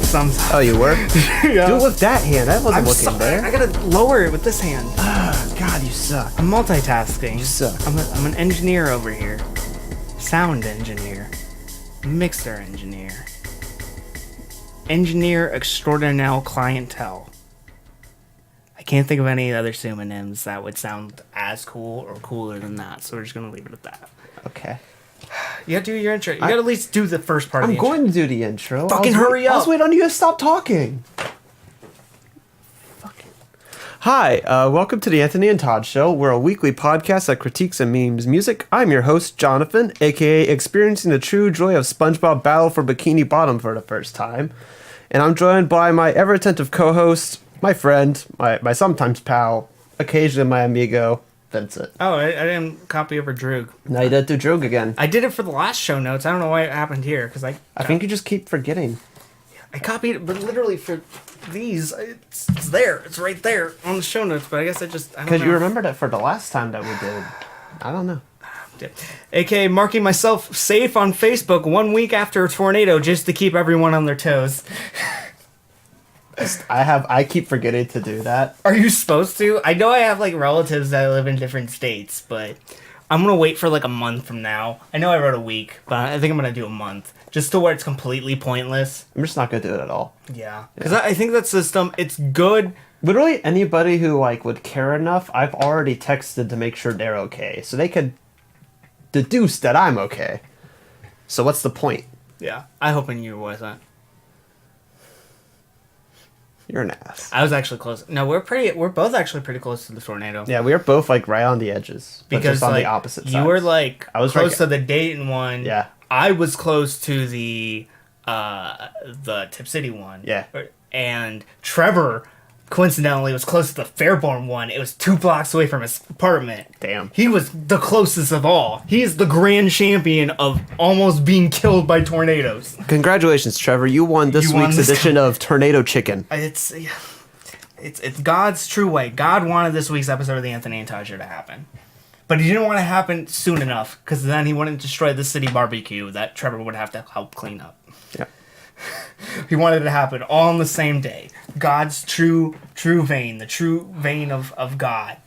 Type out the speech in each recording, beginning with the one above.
sometimes. Oh, you were? Yeah. Do it with that hand. I wasn't looking there. I gotta lower it with this hand. God, you suck. I'm multitasking. You suck. I'm an engineer over here. Sound engineer. Mixer engineer. Engineer extraordinaire clientele. I can't think of any other pseudonyms that would sound as cool or cooler than that, so we're just gonna leave it at that. Okay. You gotta do your intro. You gotta at least do the first part of the intro. I'm going to do the intro. Fucking hurry up. I was waiting on you to stop talking. Fucking. Hi, welcome to the Anthony and Todd Show. We're a weekly podcast that critiques and memes music. I'm your host, Jonathan, aka experiencing the true joy of SpongeBob Battle for Bikini Bottom for the first time. And I'm joined by my ever-attentive co-host, my friend, my sometimes pal, occasionally my amigo, Vincent. Oh, I didn't copy over Droog. Now you did do Droog again. I did it for the last show notes. I don't know why it happened here, because I think you just keep forgetting. I copied it, but literally for these, it's there. It's right there on the show notes, but I guess I don't know. Because you remembered it for the last time that we did. I don't know. AKA marking myself safe on Facebook 1 week after a tornado just to keep everyone on their toes. I keep forgetting to do that. Are you supposed to? I know I have like relatives that live in different states, but I'm gonna wait for like a month from now. I know I wrote a week, but I think I'm gonna do a month. Just to where it's completely pointless. I'm just not gonna do it at all. Yeah. Because I think that system, it's good. Literally anybody who like would care enough, I've already texted to make sure they're okay. So they could deduce that I'm okay. So what's the point? Yeah. I hoping you wasn't. You're an ass. I was actually close. No, we're both actually pretty close to the tornado. Yeah, we were both like right on the edges. Because just on like, the opposite sides. You were like I was close to the Dayton one. Yeah. I was close to the Tip City one. Yeah. And Trevor, coincidentally, was close to the Fairborn one. It was 2 blocks away from his apartment. Damn. He was the closest of all. He is the grand champion of almost being killed by tornadoes. Congratulations, Trevor. You won this week's edition of Tornado Chicken. It's God's true way. God wanted this week's episode of the Anthony and Todd Show to happen. But he didn't want it to happen soon enough, because then he wouldn't destroy the city barbecue that Trevor would have to help clean up. Yeah. He wanted it to happen all on the same day. God's true vein, the true vein of God,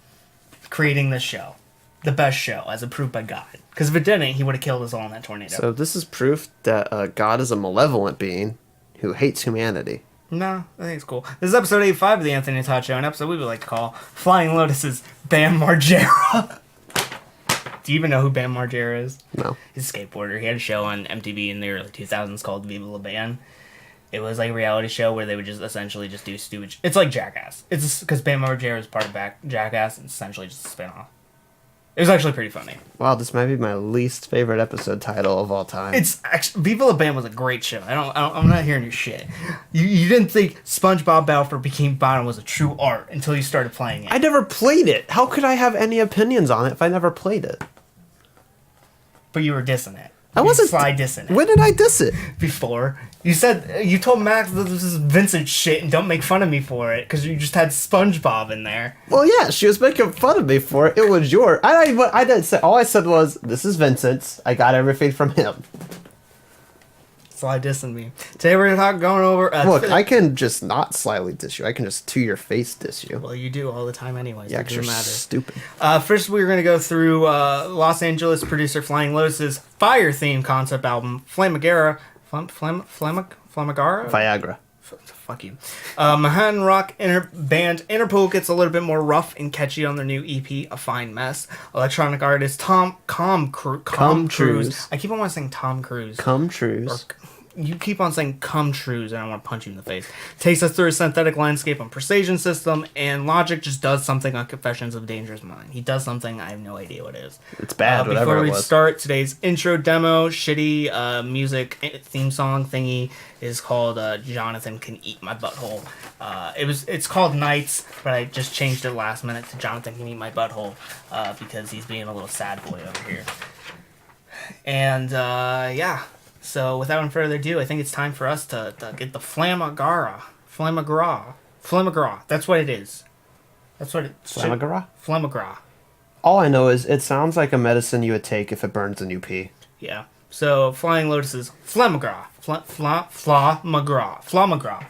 creating this show. The best show, as approved by God. Because if it didn't, he would have killed us all in that tornado. So this is proof that God is a malevolent being who hates humanity. No, I think it's cool. This is episode 85 of the Anthony and Todd Show, an episode we would like to call Flying Lotus's Bam Margera. Do you even know who Bam Margera is? No. He's a skateboarder. He had a show on MTV in the early 2000s called Viva La Band. It was like a reality show where they would just essentially just do stupid... It's like Jackass. It's because Bam Margera is part of Jackass, and it's essentially just a spin-off. It was actually pretty funny. Wow, this might be my least favorite episode title of all time. It's actually... Viva La Band was a great show. I'm not hearing your shit. You didn't think SpongeBob Battle for Bikini Bottom was a true art until you started playing it. I never played it. How could I have any opinions on it if I never played it? But you were dissing it. I wasn't dissing it. When did I diss it? Before. You told Max that this is Vincent shit and don't make fun of me for it because you just had SpongeBob in there. Well, yeah, she was making fun of me for it. It was yours. I didn't say. All I said was, "This is Vincent's. I got everything from him." Sly dissing me. Today we're going over... Look, I can just not slyly diss you. I can just to your face diss you. Well, you do all the time anyways. Yeah, 'cause you're stupid. First, we're going to go through Los Angeles producer Flying Lotus's Fire theme concept album, Flamagra. Flamagra? Viagra. Fuck you. Manhattan rock band Interpol gets a little bit more rough and catchy on their new EP, A Fine Mess. Electronic artist Truise. I keep on wanting to saying Tom Cruise. Truise. You keep on saying Truise, and I want to punch you in the face. Takes us through a synthetic landscape on Persuasion system, and Logic just does something on Confessions of a Dangerous Mind. He does something, I have no idea what it is. It's bad, whatever it was. Before we start, today's intro demo, shitty music theme song thingy is called Jonathan Can Eat My Butthole. It's called Nights, but I just changed it last minute to Jonathan Can Eat My Butthole because he's being a little sad boy over here. And, yeah. So, without further ado, I think it's time for us to get the Flamagra. That's what it is. That's what it... Flamagra? Flamagra. All I know is it sounds like a medicine you would take if it burns and you pee. Yeah. So Flying Lotus is Flamagra. Flamagra.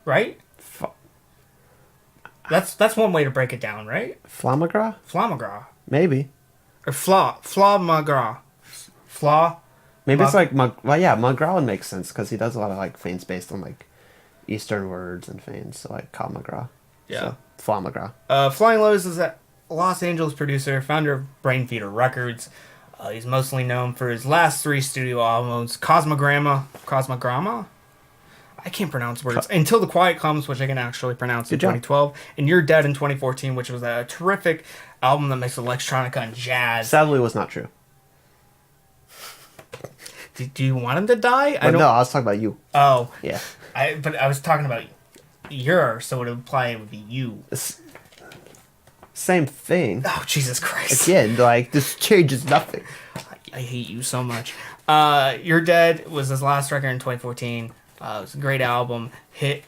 Right? That's one way to break it down, right? Flamagra? Flamagra. Maybe. Or Flamagra. Flaw. Maybe it's like Magra would make sense because he does a lot of like feigns based on like Eastern words and feigns, so like Kamagra. Yeah. So, Flamagra. Flying Lotus is a Los Angeles producer, founder of Brain Feeder Records. He's mostly known for his last 3 studio albums, Cosmogramma? I can't pronounce words. Until the Quiet Comes, which I can actually pronounce in 2012. And You're Dead in 2014, which was a terrific album that makes electronica and jazz. Sadly, was not true. Do you want him to die? No, I was talking about you. Oh. Yeah. But I was talking about your, so it would imply it would be you. Same thing. Oh, Jesus Christ. Again, like, this changes nothing. I hate you so much. You're Dead was his last record in 2014. It was a great album. Hit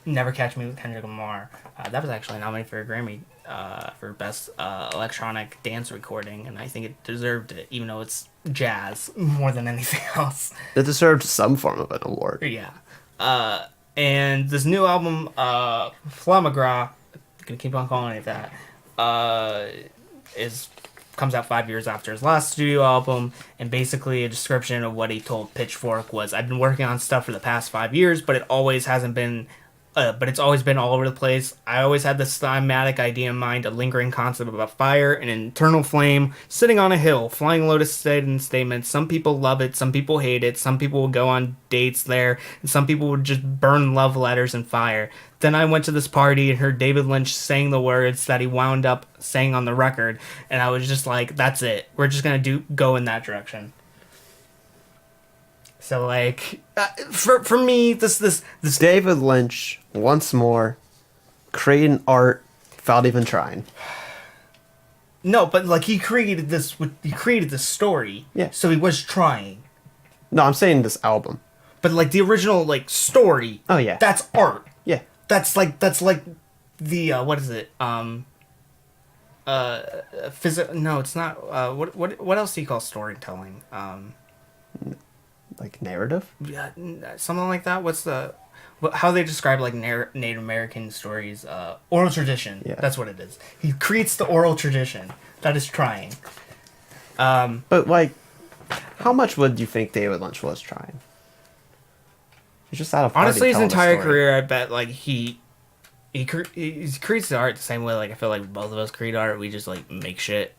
Never Catch Me with Kendrick Lamar. That was actually nominated for a Grammy for Best Electronic Dance Recording, and I think it deserved it, even though it's jazz more than anything else. It deserved some form of an award. Yeah. And this new album, Flamagra, I'm gonna keep on calling it that, comes out 5 years after his last studio album, and basically a description of what he told Pitchfork was, I've been working on stuff for the past 5 years, but it always hasn't been, but it's always been all over the place. I always had this schematic idea in mind, a lingering concept about fire, an internal flame, sitting on a hill. Flying Lotus said in statements, some people love it, some people hate it, some people will go on dates there, and some people would just burn love letters in fire. Then I went to this party and heard David Lynch saying the words that he wound up saying on the record, and I was just like, that's it. We're just gonna go in that direction. So like, for me, this David Lynch once more creating art without even trying. No, but like he created this story. Yeah. So he was trying. No, I'm saying this album. But like the original like story. Oh yeah. That's art. Yeah. That's like the what is it? No, it's not. What else do you call storytelling? Like narrative? Yeah, something like that. How they describe like Native American stories? Oral tradition. Yeah. That's what it is. He creates the oral tradition. That is trying. But like, how much would you think David Lynch was trying? He's just out of honestly his entire career. I bet like he creates the art the same way. Like I feel like both of us create art. We just like make shit.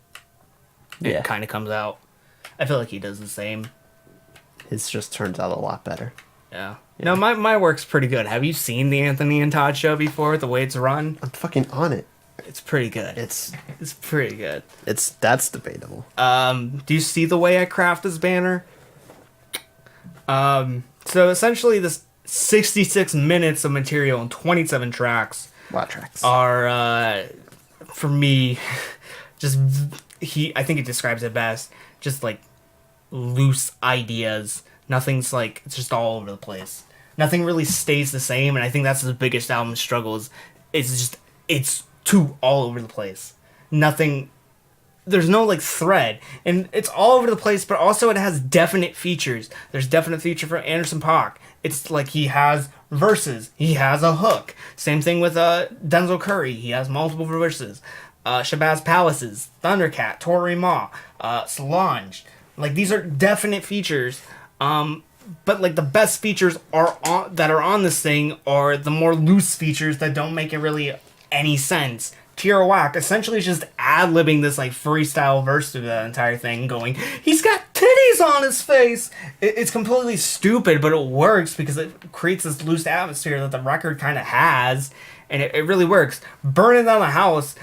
Yeah. It kind of comes out. I feel like he does the same. His just turns out a lot better. Yeah. No, my work's pretty good. Have you seen the Anthony and Todd show before? The way it's run? I'm fucking on it. It's pretty good. It's pretty good. That's debatable. Do you see the way I craft this banner? So essentially this 66 minutes of material and 27 tracks. A lot of tracks. Are for me I think it describes it best. Just like loose ideas. Nothing's like, it's just all over the place. Nothing really stays the same, and I think that's the biggest album struggle is it's too all over the place. Nothing, there's no like thread, and it's all over the place, but also it has definite features. There's definite feature for Anderson .Paak. It's like he has verses, he has a hook. Same thing with Denzel Curry, he has multiple verses. Shabazz Palaces, Thundercat, Tori Ma, Solange. Like these are definite features. But like the best features that are on this thing are the more loose features that don't make it really any sense. Tierra Whack essentially is just ad-libbing this like freestyle verse through the entire thing, going, he's got titties on his face. It's completely stupid, but it works because it creates this loose atmosphere that the record kind of has, and it really works. Burning Down the House,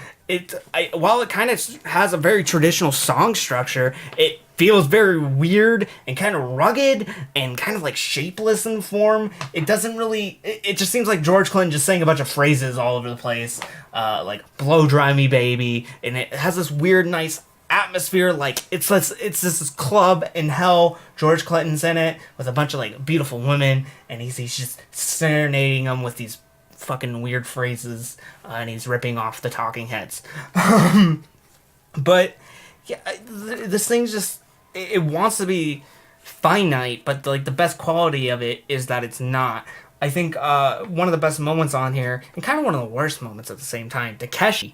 while it kind of has a very traditional song structure, it feels very weird and kind of rugged and kind of like shapeless in form. It doesn't really, it just seems like George Clinton just saying a bunch of phrases all over the place, like blow dry me baby, and it has this weird nice atmosphere, like it's this club in hell. George Clinton's in it with a bunch of like beautiful women, and he's just serenading them with these fucking weird phrases, and he's ripping off the Talking Heads. But yeah, this thing's just, it wants to be finite, but like the best quality of it is that it's not. I think one of the best moments on here, and kind of one of the worst moments at the same time, Takashi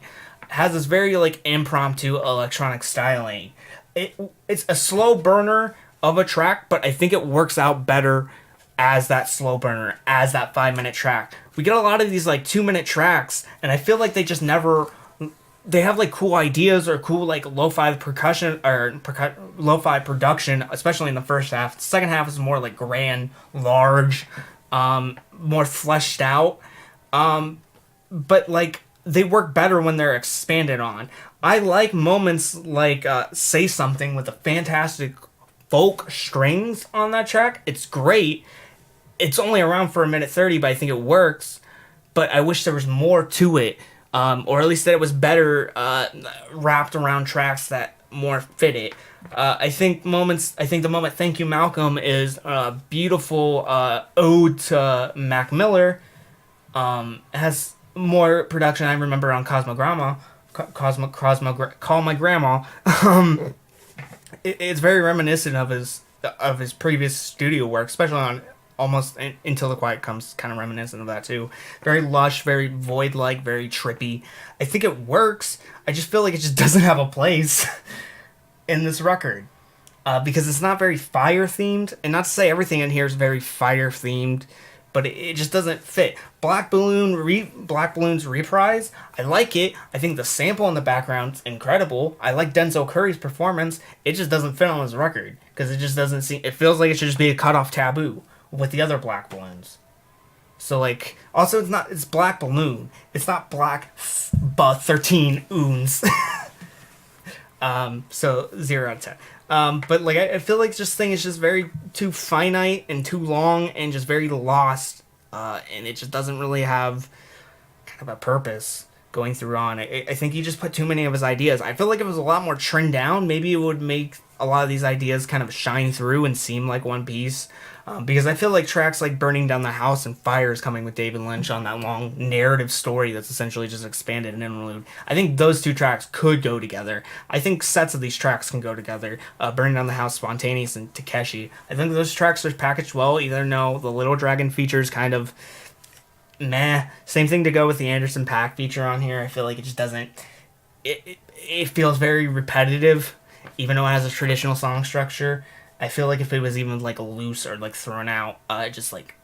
has this very like impromptu electronic styling. It's a slow burner of a track, but I think it works out better as that slow burner, as that 5 minute track. We get a lot of these like 2 minute tracks, and I feel like they just never. They have like cool ideas or cool like lo-fi percussion or lo-fi production, especially in the first half. The second half is more like grand, large, more fleshed out. But like they work better when they're expanded on. I like moments like Say Something with the fantastic folk strings on that track. It's great. It's only around for 1:30, but I think it works. But I wish there was more to it. Or at least that it was better wrapped around tracks that more fit it. I think the moment "Thank You, Malcolm" is a beautiful ode to Mac Miller. It has more production I remember on Cosmogramma. Call My Grandma. It's very reminiscent of his previous studio work, especially on almost Until the Quiet Comes, kind of reminiscent of that too. Very lush, very void-like, very trippy. I think it works. I just feel like it just doesn't have a place in this record. Because it's not very fire-themed. And not to say everything in here is very fire-themed, but it just doesn't fit. Black Balloon's Reprise, I like it. I think the sample in the background's incredible. I like Denzel Curry's performance. It just doesn't fit on this record. Because it just doesn't seem... It feels like it should just be a cut-off taboo with the other Black Balloons. So, like... Also, it's Black Balloon. It's not Black 13 Oons. So, 0 out of 10. But, like, I feel like this thing is just very too finite and too long and just very lost. And it just doesn't really have kind of a purpose going through on. I think he just put too many of his ideas. I feel like if it was a lot more trimmed down, maybe it would make a lot of these ideas kind of shine through and seem like one piece. Because I feel like tracks like Burning Down the House and Fire is Coming with David Lynch on that long narrative story that's essentially just expanded and interlude. I think those two tracks could go together. I think sets of these tracks can go together. Burning Down the House, Spontaneous, and Takashi. I think those tracks are packaged well. Either no, the Little Dragon features kind of meh. Same thing to go with the Anderson .Paak feature on here. I feel like it just doesn't... It feels very repetitive, even though it has a traditional song structure. I feel like if it was even like loose or like thrown out, just like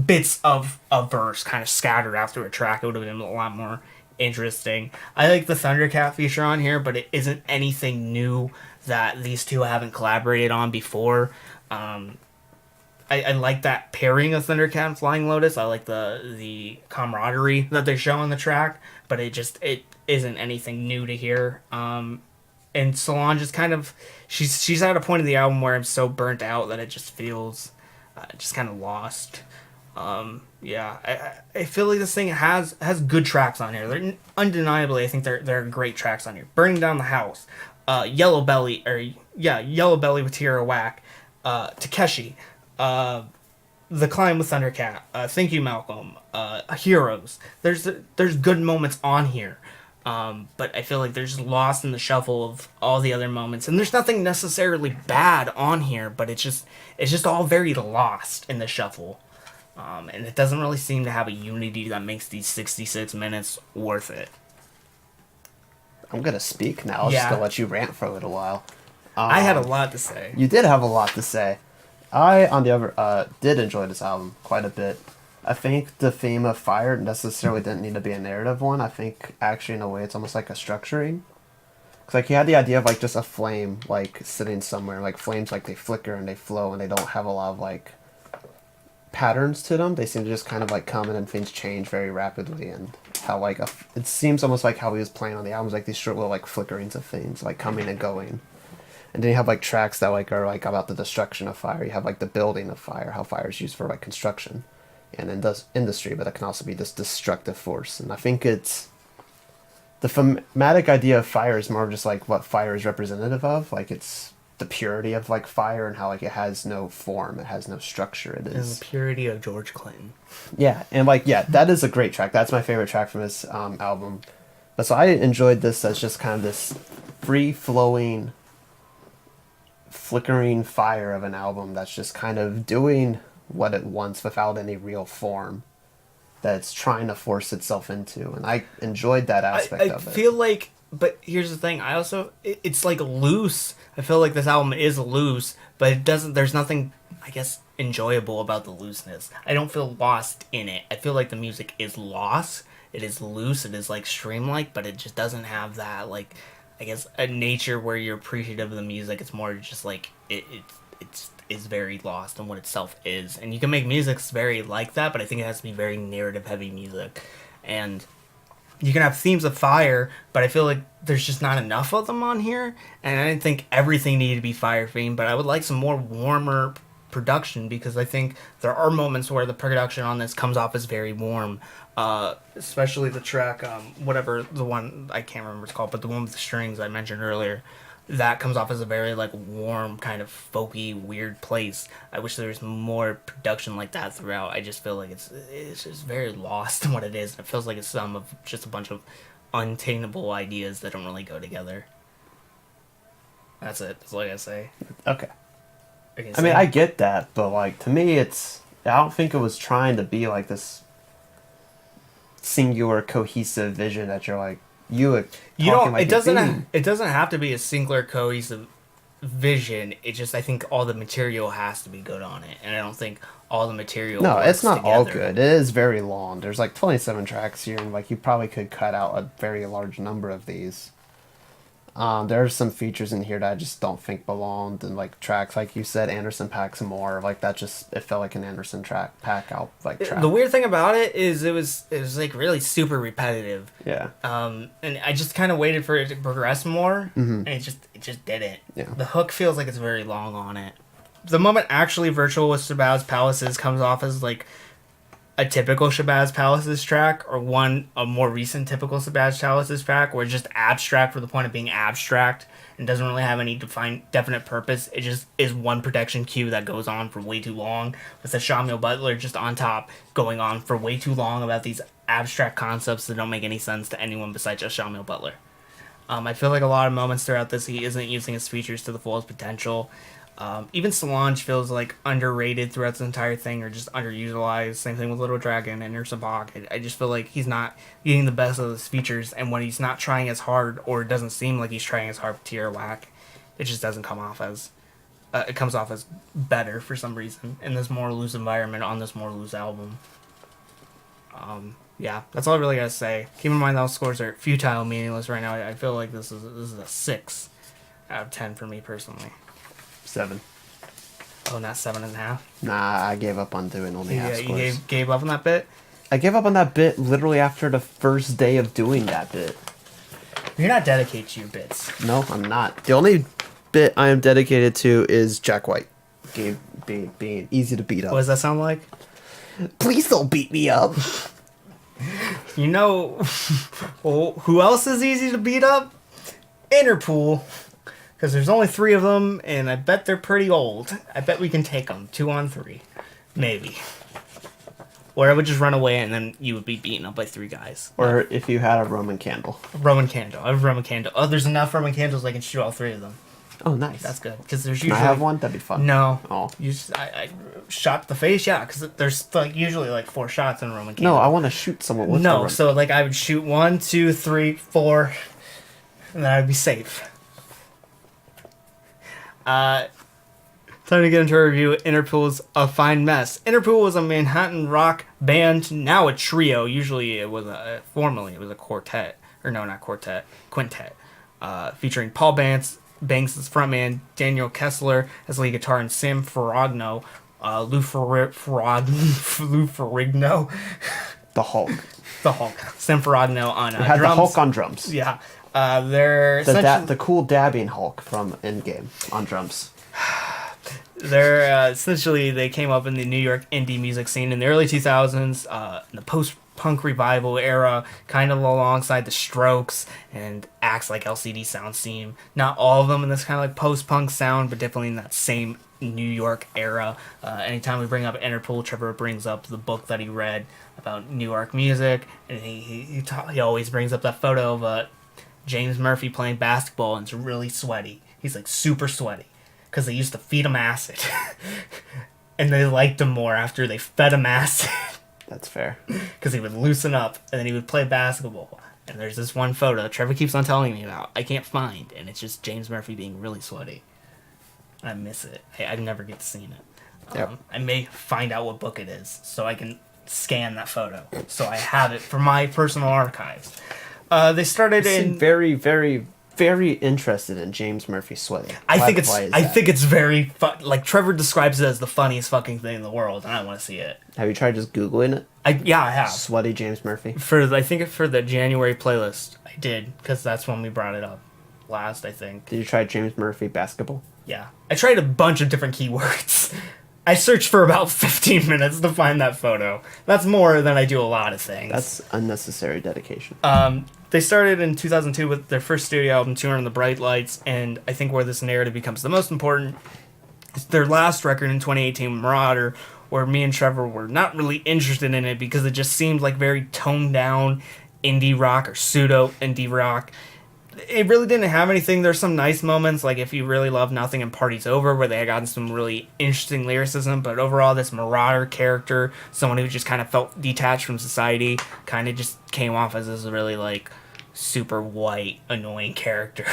bits of a verse kind of scattered after a track, it would have been a lot more interesting. I like the Thundercat feature on here, but it isn't anything new that these two haven't collaborated on before. I like that pairing of Thundercat and Flying Lotus. I like the camaraderie that they show on the track, but it isn't anything new to hear. And Solange is kind of... She's at a point of the album where I'm so burnt out that it just feels just kind of lost. Yeah, I feel like this thing has good tracks on here. They're undeniably, I think they're great tracks on here. Burning Down the House, Yellow Belly with Tierra Whack, Takeshi, The Climb with Thundercat, Thank You, Malcolm, Heroes. There's good moments on here. But I feel like they're just lost in the shuffle of all the other moments. And there's nothing necessarily bad on here, but it's just all very lost in the shuffle. And it doesn't really seem to have a unity that makes these 66 minutes worth it. I'm going to speak now. I'm just going to let you rant for a little while. I had a lot to say. You did have a lot to say. I, on the other, did enjoy this album quite a bit. I think the theme of fire necessarily didn't need to be a narrative one. I think, actually, in a way, it's almost like a structuring. Because, like, he had the idea of, like, just a flame, like, sitting somewhere. Like, flames, like, they flicker and they flow and they don't have a lot of, like, patterns to them. They seem to just kind of, like, come in and things change very rapidly. And how, like, it seems almost like how he was playing on the albums, like, these short little, like, flickerings of things, like, coming and going. And then you have, like, tracks that, like, are, like, about the destruction of fire. You have, like, the building of fire, how fire is used for, like, construction and industry, but it can also be this destructive force. And I think it's the thematic idea of fire is more just like what fire is representative of. Like, it's the purity of, like, fire and how, like, it has no form, it has no structure. It is the purity of George Clinton. Yeah, and, like, yeah, that is a great track. That's my favorite track from this album. But so I enjoyed this as just kind of this free flowing flickering fire of an album that's just kind of doing what it wants without any real form that it's trying to force itself into, and I enjoyed that aspect of it. I feel like, but here's the thing, it's like loose. I feel like this album is loose, but it doesn't, there's nothing, I guess, enjoyable about the looseness. I don't feel lost in it. I feel like the music is lost. It is loose, it is like streamlike, but it just doesn't have that, like, I guess, a nature where you're appreciative of the music. It's more just like, it's very lost in what itself is. And you can make music very like that, but I think it has to be very narrative heavy music. And you can have themes of fire, but I feel like there's just not enough of them on here. And I didn't think everything needed to be fire themed, but I would like some more warmer production, because I think there are moments where the production on this comes off as very warm. Especially the track, whatever, the one, I can't remember what it's called, but the one with the strings I mentioned earlier, that comes off as a very, like, warm, kind of folky, weird place. I wish there was more production like that throughout. I just feel like it's just very lost in what it is. It feels like it's some of just a bunch of unattainable ideas that don't really go together. That's it. That's all I gotta say. Okay. I mean, I get that, but, like, to me, I don't think it was trying to be, like, this singular, cohesive vision that you're, like, you don't, like, it doesn't have to be a singular, cohesive vision. It just, I think all the material has to be good on it, and I don't think all the material No, it's not together. all good. It is very long. There's, like, 27 tracks here, and, like, you probably could cut out a very large number of these. There are some features in here that I just don't think belonged, and, like, tracks, like you said, Anderson Paak some more, like, that just, it felt like an Anderson Paak out, like, track. The weird thing about it is it was like really super repetitive. Yeah. And I just kind of waited for it to progress more, and it just didn't. Yeah. The hook feels like it's very long on it. The moment actually Virtual with Shabazz Palaces comes off as, like, a typical Shabazz Palaces track, or a more recent typical Shabazz Palaces track, where it's just abstract for the point of being abstract and doesn't really have any definite purpose. It just is one protection cue that goes on for way too long, with the Shamil Butler just on top going on for way too long about these abstract concepts that don't make any sense to anyone besides just Shamil Butler. I feel like a lot of moments throughout this he isn't using his features to the fullest potential. Even Solange feels like underrated throughout the entire thing, or just underutilized. Same thing with Little Dragon and Anderson Paak. I just feel like he's not getting the best of his features, and when he's not trying as hard, or it doesn't seem like he's trying as hard with Tierra Whack, it just doesn't come off as it comes off as better for some reason in this more loose environment on this more loose album. Yeah, that's all I really gotta say. Keep in mind those scores are futile, meaningless right now. I feel like this is a 6 out of 10 for me personally. 7. Oh, not 7.5? Nah, I gave up on doing only half scores. You gave up on that bit? I gave up on that bit literally after the first day of doing that bit. You're not dedicated to your bits. No, I'm not. The only bit I am dedicated to is Jack White being easy to beat up. What does that sound like? Please don't beat me up. You know, well, who else is easy to beat up? Interpol. Because there's only 3 of them, and I bet they're pretty old. I bet we can take them 2 on 3. Maybe. Or I would just run away, and then you would be beaten up by 3 guys. Or if you had a Roman candle. Roman candle. I have Roman candle. Oh, there's enough Roman candles I can shoot all 3 of them. Oh, nice. That's good. Because there's Can usually... I have one? That'd be fun. No. Oh. I shot the face, yeah. Because there's like usually like 4 shots in a Roman candle. No, I want to shoot someone with No, so like I would shoot 1, 2, 3, 4, and then I'd be safe. Time to get into a review. Interpol's A Fine Mess. Interpol was a Manhattan rock band, now a trio. Usually it was formerly it was a quartet. Or no, not quartet, quintet. Featuring Paul Banks as frontman, Daniel Kessler as lead guitar, and Sam Ferragno, Lou Ferrigno. The Hulk. The Hulk. Sam Ferragno on We had drums. the Hulk on drums. Yeah. They're the cool dabbing Hulk from Endgame on drums. They're essentially, they came up in the New York indie music scene in the early 2000s, in the post-punk revival era, kind of alongside the Strokes and acts like LCD Sound Steam. Not all of them in this kind of like post-punk sound, but definitely in that same New York era. Anytime we bring up Interpol, Trevor brings up the book that he read about New York music, and he always brings up that photo of James Murphy playing basketball, and it's really sweaty. He's like super sweaty. because they used to feed him acid. And they liked him more after they fed him acid. That's fair. Because he would loosen up, and then he would play basketball. And there's this one photo Trevor keeps on telling me about, I can't find, and it's just James Murphy being really sweaty. I miss it. I never get to see it. Yep. I may find out what book it is, so I can scan that photo. So I have it for my personal archives. They started in... Very, very, very interested in James Murphy sweating. I think it's very fun. Like, Trevor describes it as the funniest fucking thing in the world, and I want to see it. Have you tried just Googling it? I have. Sweaty James Murphy? I think for the January playlist, I did, because that's when we brought it up last, I think. Did you try James Murphy basketball? Yeah. I tried a bunch of different keywords. I searched for about 15 minutes to find that photo. That's more than I do a lot of things. That's unnecessary dedication. They started in 2002 with their first studio album, Turn on the Bright Lights, and I think where this narrative becomes the most important is their last record in 2018, Marauder, where me and Trevor were not really interested in it because it just seemed like very toned down indie rock or pseudo indie rock. It really didn't have anything. There's some nice moments, like If You Really Love Nothing and Party's Over, where they had gotten some really interesting lyricism, but overall this Marauder character, someone who just kind of felt detached from society, kind of just came off as this really, like, super white, annoying character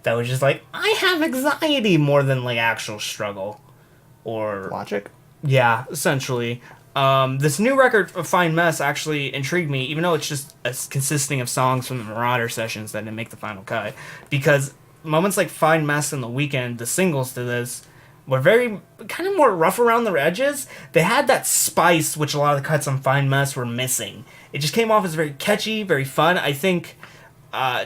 that was just like, I have anxiety more than, like, actual struggle. Or... Logic? Yeah, essentially. This new record, Fine Mess, actually intrigued me, even though it's just consisting of songs from the Marauder sessions that didn't make the final cut. Because moments like Fine Mess and The Weekend, the singles to this, were very, kind of more rough around the edges. They had that spice, which a lot of the cuts on Fine Mess were missing. It just came off as very catchy, very fun. I think...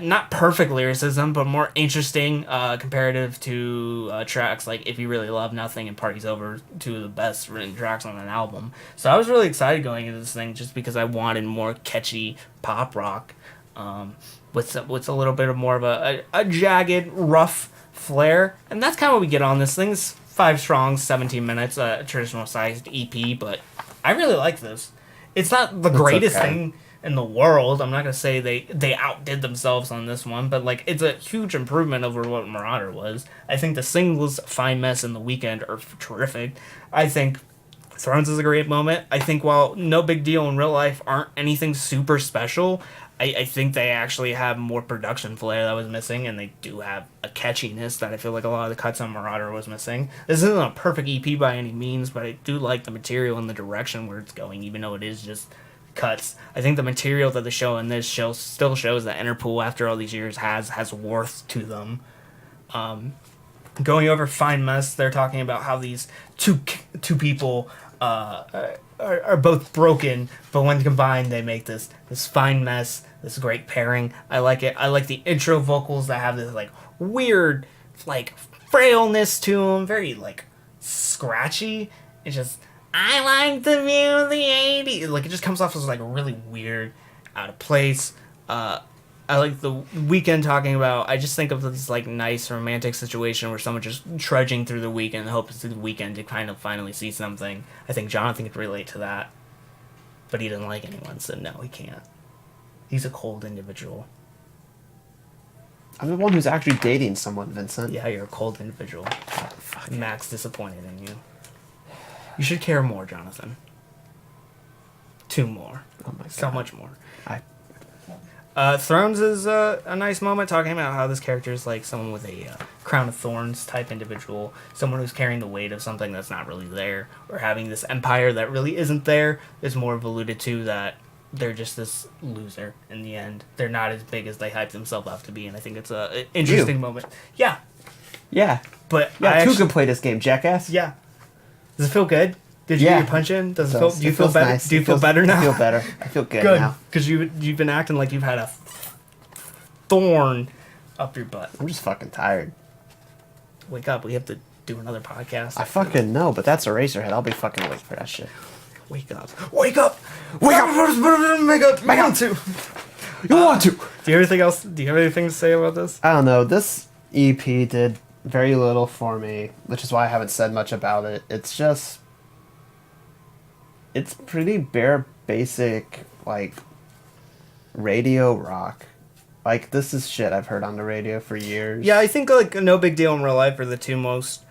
not perfect lyricism, but more interesting comparative to tracks like If You Really Love Nothing and Party's Over, two of the best written tracks on an album. So I was really excited going into this thing just because I wanted more catchy pop rock with a little bit of more of a jagged, rough flair. And that's kind of what we get on this thing. It's 5 songs, 17 minutes, a traditional sized EP, but I really like this. It's not the greatest thing in the world. I'm not gonna say they outdid themselves on this one, but like it's a huge improvement over what Marauder was. I think the singles Fine Mess and The Weekend are terrific. I think Thrones is a great moment. I think while No Big Deal in real life aren't anything super special, I think they actually have more production flair that was missing, and they do have a catchiness that I feel like a lot of the cuts on Marauder was missing. This isn't a perfect EP by any means, but I do like the material and the direction where it's going, even though it is just cuts. I think the material that they show in this show still shows that Interpol, after all these years, has worth to them. Going over Fine Mess, they're talking about how these two people are both broken, but when combined, they make this fine mess, this great pairing. I like it. I like the intro vocals that have this like weird like frailness to them, very like scratchy. It's just, I like the view of the 80s. Like, it just comes off as, like, really weird, out of place. I like The Weekend talking about, I just think of this, like, nice romantic situation where someone just trudging through the weekend and hopes through the weekend to kind of finally see something. I think Jonathan could relate to that. But he doesn't like anyone, so no, he can't. He's a cold individual. I'm the one who's actually dating someone, Vincent. Yeah, you're a cold individual. Max disappointed in you. You should care more, Jonathan. 2 more. Oh my god. So much more. Thrones is a nice moment talking about how this character is like someone with a crown of thorns type individual, someone who's carrying the weight of something that's not really there, or having this empire that really isn't there. Is more of alluded to that they're just this loser in the end. They're not as big as they hype themselves up to be, and I think it's an interesting moment. Yeah. Yeah. But yeah, two can play this game, jackass. Yeah. Does it feel good? Did you get your punch in? Do you feel better? Nice. Do you feel better now? I feel better. I feel good now. Because you've been acting like you've had a thorn up your butt. I'm just fucking tired. Wake up. We have to do another podcast. I fucking know, but that's Eraserhead. I'll be fucking awake for that shit. Wake up. Wake up! Wake up! Make up to. You want to. Do you have anything to say about this? I don't know. This EP did very little for me, which is why I haven't said much about it. It's pretty bare, basic, like, radio rock. Like, this is shit I've heard on the radio for years. Yeah, I think, like, No Big Deal in Real Life are the two most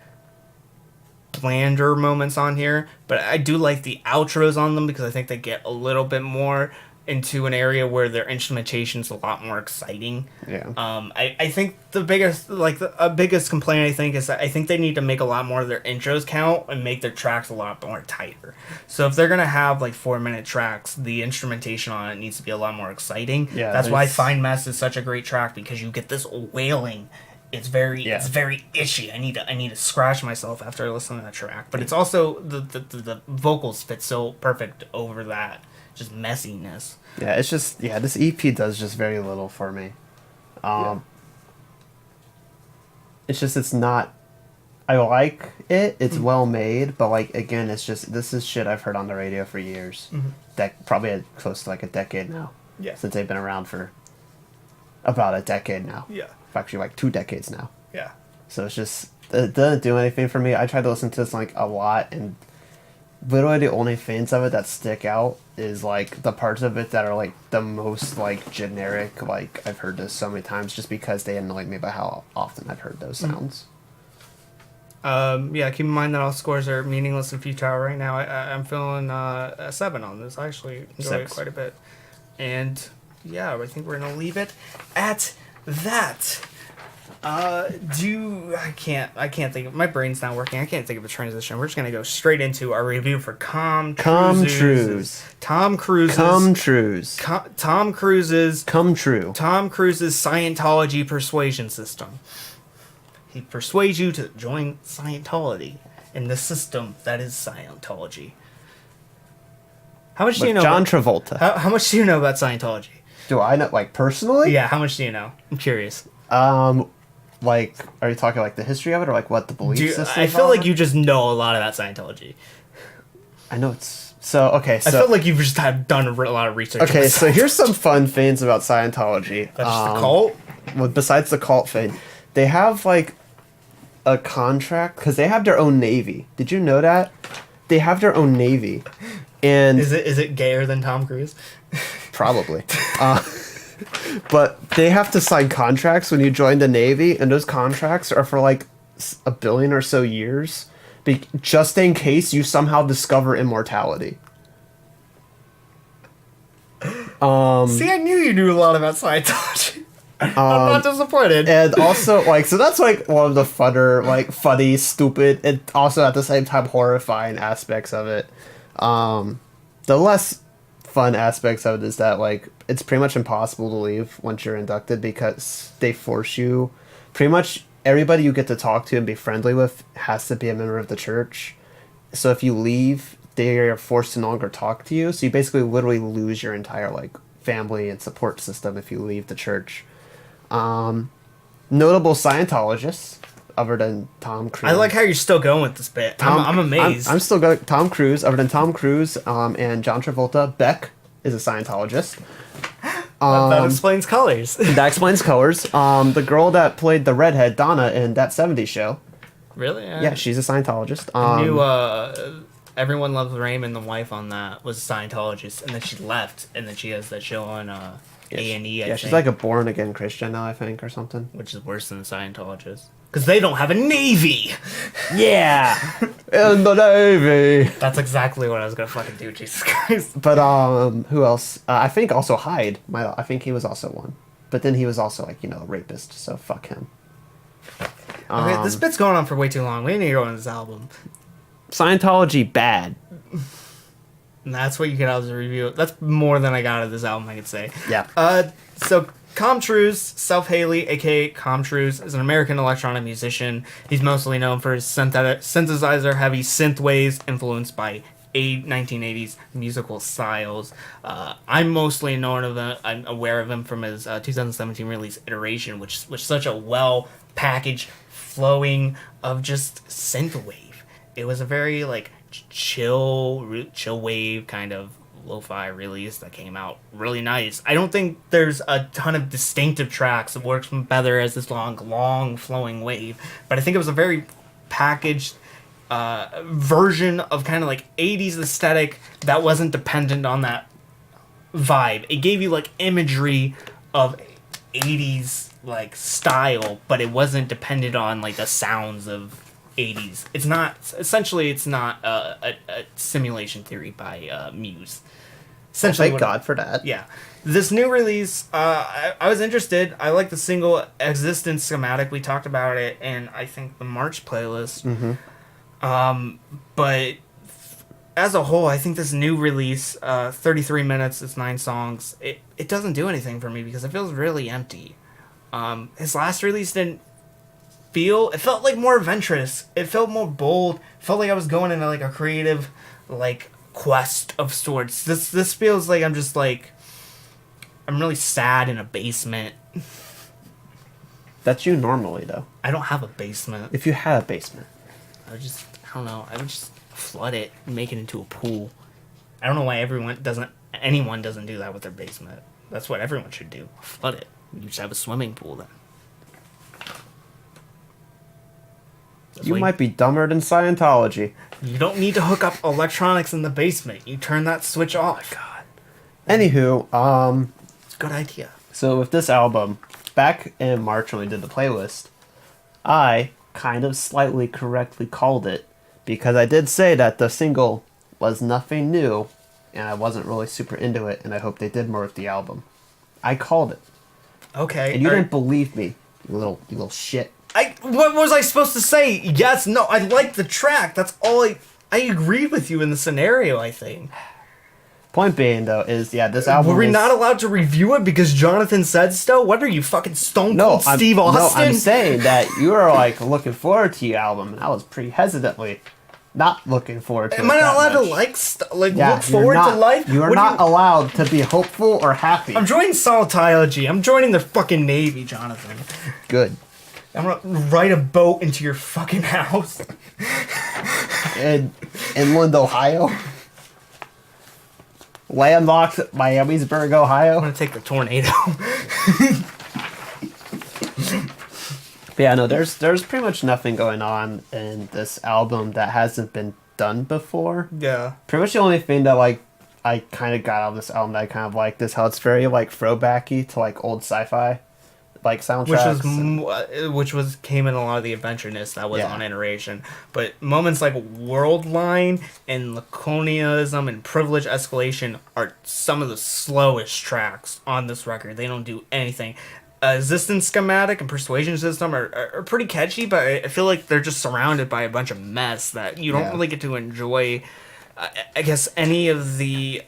blander moments on here, but I do like the outros on them because I think they get a little bit more into an area where their instrumentation's a lot more exciting. Yeah. I think the biggest complaint I think is that I think they need to make a lot more of their intros count and make their tracks a lot more tighter. So if they're gonna have like 4-minute tracks, the instrumentation on it needs to be a lot more exciting. Yeah, that's why Fine Mess is such a great track, because you get this wailing. It's very itchy. I need to scratch myself after I listen to that track. But it's also the vocals fit so perfect over that just messiness. Yeah, it's just this EP does just very little for me. It's not. I like it. It's well made, but like again, it's just this is shit I've heard on the radio for years. Probably close to like a decade now. Yeah. Since they've been around for about a decade now. Yeah. Actually, like 2 decades now. Yeah. So it's just it doesn't do anything for me. I tried to listen to this like a lot, and literally the only things of it that stick out is like the parts of it that are like the most like generic. Like I've heard this so many times just because they annoy me by how often I've heard those sounds. Yeah, keep in mind that all scores are meaningless and futile right now. I'm feeling a 7 on this. I actually enjoy it quite a bit. And yeah, I think we're going to leave it at that. I can't think of, my brain's not working. I can't think of a transition. We're just going to go straight into our review for Tom Cruise's Scientology persuasion system. He persuades you to join Scientology in the system that is Scientology. How much do you know? John Travolta. How much do you know about Scientology? Do I know, like, personally? Yeah, how much do you know? I'm curious. Like, are you talking, like, the history of it, or, like, what the belief system I feel like you just know a lot about Scientology. I know it's... So, okay, so... I feel like you've just done a lot of research. Okay, so here's some fun things about Scientology. That's just a cult? Well, besides the cult thing, they have, like, a contract, because they have their own navy. Did you know that? They have their own navy. And... Is it gayer than Tom Cruise? Probably. But they have to sign contracts when you join the Navy, and those contracts are for like a billion or so years, just in case you somehow discover immortality. See, I knew you knew a lot about Scientology. I'm not disappointed. And also, like, so that's like one of the funny, stupid, and also at the same time horrifying aspects of it. The less fun aspects of it is that, like, it's pretty much impossible to leave once you're inducted, because they force you. Pretty much everybody you get to talk to and be friendly with has to be a member of the church. So if you leave, they are forced to no longer talk to you. So you basically literally lose your entire, like, family and support system if you leave the church. Notable Scientologists other than Tom Cruise. I like how you're still going with this bit. I'm amazed. I'm still going. Tom Cruise, other than Tom Cruise and John Travolta, Beck is a Scientologist. That explains colors. That explains colors. The girl that played the redhead, Donna, in That 70s Show. Really? Yeah, she's a Scientologist. I knew Everyone Loves Raymond, the wife on that, was a Scientologist, and then she left, and then she has that show on A&E, I think. She's like a born-again Christian now, I think, or something. Which is worse than the Scientologists. Because they don't have a Navy! Yeah! In the Navy! That's exactly what I was going to fucking do, Jesus Christ. But, who else? I think also Hyde. I think he was also one. But then he was also, like, a rapist, so fuck him. Okay, this bit's going on for way too long. We need to go on this album. Scientology, bad. And that's what you get out of the review. That's more than I got out of this album, I could say. Yeah. So Truise, Self Haley, aka Truise, is an American electronic musician. He's mostly known for his synthesizer-heavy synthwaves influenced by 1980s musical styles. I'm mostly known of him. I'm aware of him from his 2017 release Iteration, which was such a well-packaged flowing of just synthwave. It was a very like chill wave kind of lo-fi release that came out really nice. I don't think there's a ton of distinctive tracks. It works better as this long flowing wave, but I think it was a very packaged version of kind of like 80s aesthetic that wasn't dependent on that vibe. It gave you like imagery of 80s like style, but it wasn't dependent on like the sounds of '80s. It's not essentially. It's not a simulation theory by Muse. Essentially, Thank God for that. Yeah, this new release, I was interested. I like the single "Existence" Schematic. We talked about it in I think the March playlist. But as a whole, I think this new release, 33 minutes, it's 9 songs. It doesn't do anything for me because it feels really empty. His last release didn't feel. It felt like more adventurous. It felt more bold. It felt like I was going into like a creative, like quest of sorts. This feels like I'm just like I'm really sad in a basement. That's you normally, though. I don't have a basement. If you had a basement. I don't know. I would just flood it and make it into a pool. I don't know why anyone doesn't do that with their basement. That's what everyone should do. Flood it. You just have a swimming pool then. You might be dumber than Scientology. You don't need to hook up electronics in the basement. You turn that switch off. God. Anywho, It's a good idea. so with this album, back in March when we did the playlist, I kind of slightly correctly called it because I did say that the single was nothing new and I wasn't really super into it and I hope they did more with the album. I called it. Okay. And you didn't believe me, you little shit. What was I supposed to say? Yes, no, I like the track. That's all I agree with you in the scenario, I think. Point being, though, is, this album Were we not allowed to review it because Jonathan said so? What are you, fucking Stone Cold Steve Austin? No, I'm saying that you were, like, looking forward to your album, and I was pretty hesitantly not looking forward to it. Am I not allowed much. to, look forward to life? You are not allowed to be hopeful or happy. I'm joining Scientology. I'm joining the fucking Navy, Jonathan. Good. I'm gonna ride a boat into your fucking house. In Inland, Ohio. Landlocked Miamisburg, Ohio. I'm gonna take the tornado. But yeah, no, there's pretty much nothing going on in this album that hasn't been done before. Yeah. Pretty much the only thing that, like, I kind of got out of this album that I kind of liked is how it's very, like, throwbacky to, like, old sci-fi, like, soundtracks. Which came in a lot of the adventureness that was on Iteration. But moments like World Line and Laconianism and Privilege Escalation are some of the slowest tracks on this record. They don't do anything. Existence Schematic and Persuasion System are pretty catchy, but I feel like they're just surrounded by a bunch of mess that you don't really get to enjoy, I guess, any of the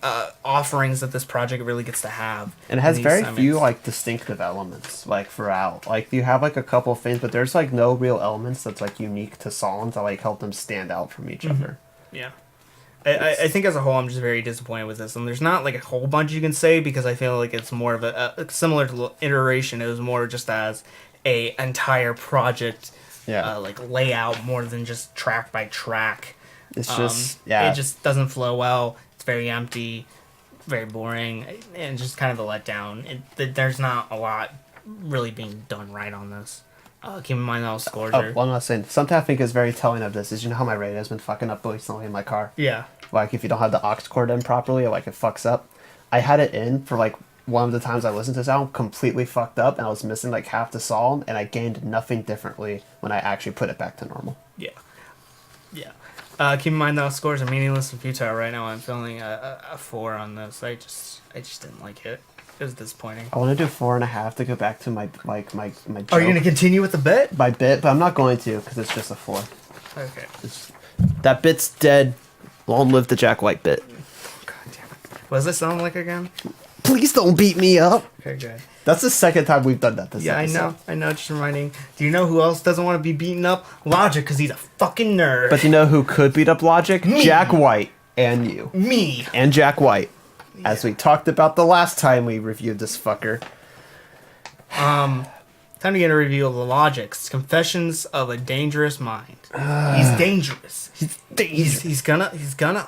offerings that this project really gets to have. And it has very few, like, distinctive elements, like, throughout. Like, you have, like, a couple of things, but there's, like, no real elements that's, like, unique to songs that, like, help them stand out from each other. Yeah. I think as a whole, I'm just very disappointed with this. And there's not, like, a whole bunch you can say because I feel like it's more of a similar to Iteration. It was more just as a entire project, like, layout more than just track by track. It's just, It just doesn't flow well. It's very empty, very boring, and just kind of a letdown. There's not a lot really being done right on this. Keep in mind all scores are... one last thing. Something I think is very telling of this is, you know how my radio's been fucking up recently in my car? Yeah. Like, if you don't have the aux cord in properly, like, it fucks up. I had it in for, like, one of the times I listened to this album, completely fucked up, and I was missing, like, half the song, and I gained nothing differently when I actually put it back to normal. Yeah. Yeah. Keep in mind those scores are meaningless and futile right now. I'm feeling a 4 on this. I just didn't like it. It was disappointing. I want to do 4.5 to go back to my joke. Are you gonna continue with the bit? My bit, but I'm not going to because it's just a 4. Okay. That bit's dead. Long live the Jack White bit. God damn it. What does it sound like again? Please don't beat me up. Okay, good. That's the second time we've done that this episode. I know. Just reminding. Do you know who else doesn't want to be beaten up? Logic, because he's a fucking nerd. But you know who could beat up Logic? Me. Jack White and you. Me. And Jack White. As we talked about the last time we reviewed this fucker. Time to get a review of the Logic's Confessions of a Dangerous Mind. He's dangerous. He's gonna.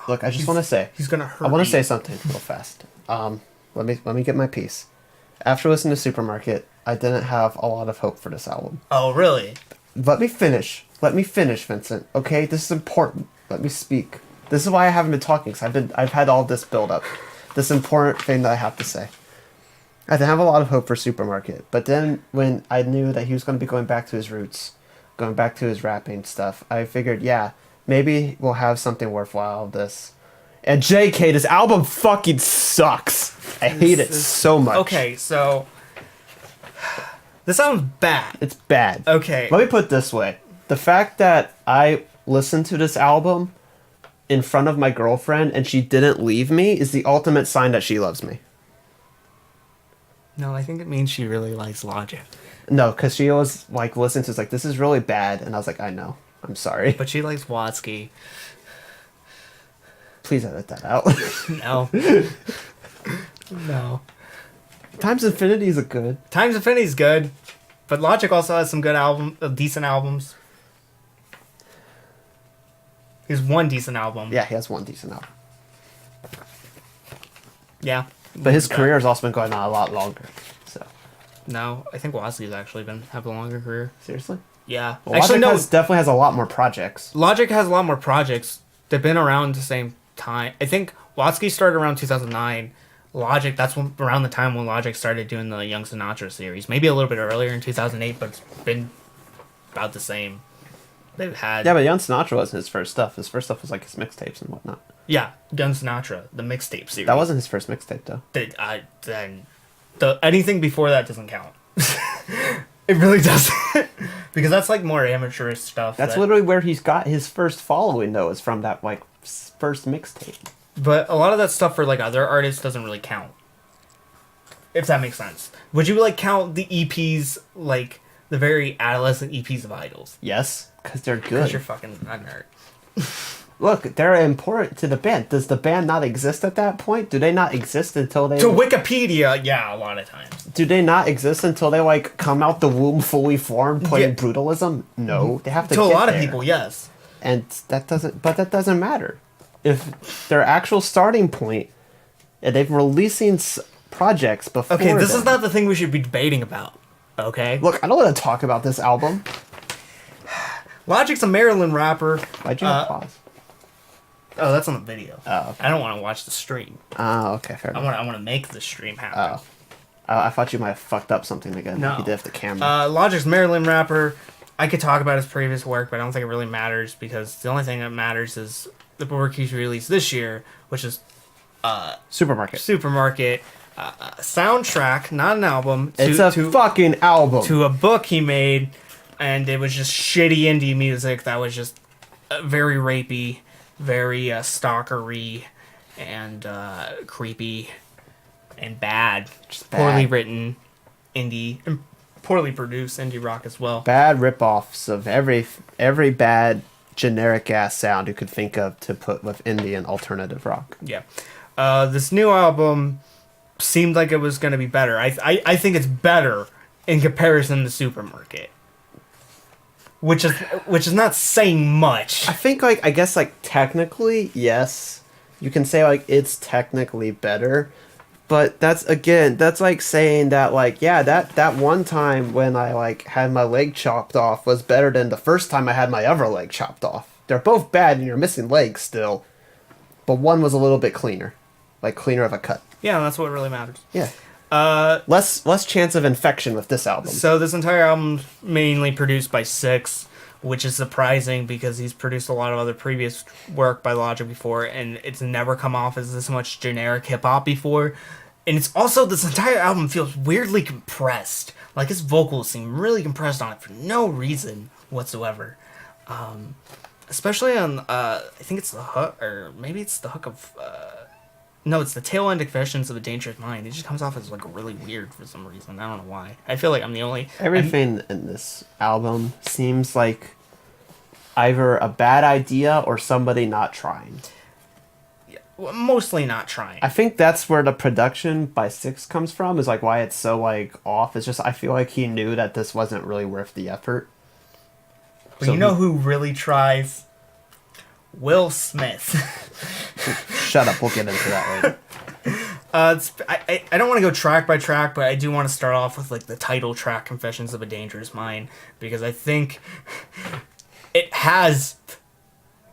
Look, I just want to say. He's gonna hurt. I want to you. say something real fast. Let me get my piece. After listening to Supermarket, I didn't have a lot of hope for this album. Oh, really? Let me finish, Vincent. Okay, this is important. Let me speak. This is why I haven't been talking, because I've had all this build up. This important thing that I have to say. I didn't have a lot of hope for Supermarket, but then when I knew that he was going to be going back to his roots, going back to his rapping stuff, I figured, yeah, maybe we'll have something worthwhile of this. And JK, this album fucking sucks. I hate it so much. Okay, so this album's bad. It's bad. Okay. Let me put it this way. The fact that I listened to this album in front of my girlfriend and she didn't leave me is the ultimate sign that she loves me. No, I think it means she really likes Logic. No, because she always like listens to it's like, this is really bad. And I was like, I know. I'm sorry. But she likes Watsky. Please edit that out. No. No. Times Infinity is a good. Times Infinity is good, but Logic also has some good decent albums. He has one decent album. Yeah, he has one decent album. Yeah. But his career has also been going on a lot longer. So No, I think Watsky's actually have a longer career. seriously? Yeah. Well, Actually, Logic definitely has a lot more projects. Logic has a lot more projects. They've been around the same time. I think Watsky started around 2009. Logic, around the time when Logic started doing the Young Sinatra series. Maybe a little bit earlier in 2008, but it's been about the same. They've had... Yeah, but Young Sinatra wasn't his first stuff. His first stuff was like his mixtapes and whatnot. Yeah, Young Sinatra, the mixtape series. That wasn't his first mixtape, though. Then anything before that doesn't count. It really doesn't. Because that's like more amateurish stuff. That's literally where he's got his first following, though, is from that like first mixtape. But a lot of that stuff for like other artists doesn't really count. If that makes sense. Would you like count the EPs, like the very adolescent EPs of Idols? Yes, because they're Because good. you're fucking a nerd. Look, they're important to the band. Does the band not exist at that point? Do they not exist until they... To Wikipedia, yeah, a lot of times. Do they not exist until they like come out the womb fully formed playing Yeah. brutalism? No, they have to To a get lot of there. people, yes. And that doesn't matter. If their actual starting point, and they've releasing projects before. Okay, this is then- not the thing we should be debating about. Okay? Look, I don't want to talk about this album. Logic's a Maryland rapper. Why'd you have pause? Oh, that's on the video. Oh, okay. I don't want to watch the stream. Oh, okay, fair enough. I want to make the stream happen. Oh. I thought you might have fucked up something again. No. You did with the camera. Logic's Maryland rapper. I could talk about his previous work, but I don't think it really matters because the only thing that matters is the work he's released this year, which is Supermarket. Supermarket, soundtrack, not an album. It's a fucking album. To a book he made, and it was just shitty indie music that was just very rapey, very stalkery, and creepy, and bad. Just poorly bad. written indie, and poorly produced indie rock as well. Bad ripoffs of every bad generic ass sound you could think of to put with indie and alternative rock. Yeah. This new album seemed like it was going to be better. I think it's better in comparison to Supermarket. Which is not saying much. I think I guess technically, yes. You can say it's technically better. But that's like saying that that one time when I had my leg chopped off was better than the first time I had my other leg chopped off. They're both bad and you're missing legs still. But one was a little bit cleaner. Cleaner of a cut. Yeah, that's what really matters. Yeah. Less chance of infection with this album. So this entire album's mainly produced by Six, which is surprising because he's produced a lot of other previous work by Logic before, and it's never come off as this much generic hip-hop before. And it's also, this entire album feels weirdly compressed. His vocals seem really compressed on it for no reason whatsoever. Especially on, I think it's the hook, or maybe it's the hook of, no, it's the tail end Confessions of a Dangerous Mind. It just comes off as really weird for some reason. I don't know why. I feel like I'm the only... Everything in this album seems like either a bad idea or somebody not trying. Well, mostly not trying. I think that's where the production by Six comes from, is why it's so off. It's just I feel like he knew that this wasn't really worth the effort. But so you know who really tries? Will Smith. Shut up, we'll get into that later. I don't want to go track by track, but I do want to start off with the title track, Confessions of a Dangerous Mind, because I think it has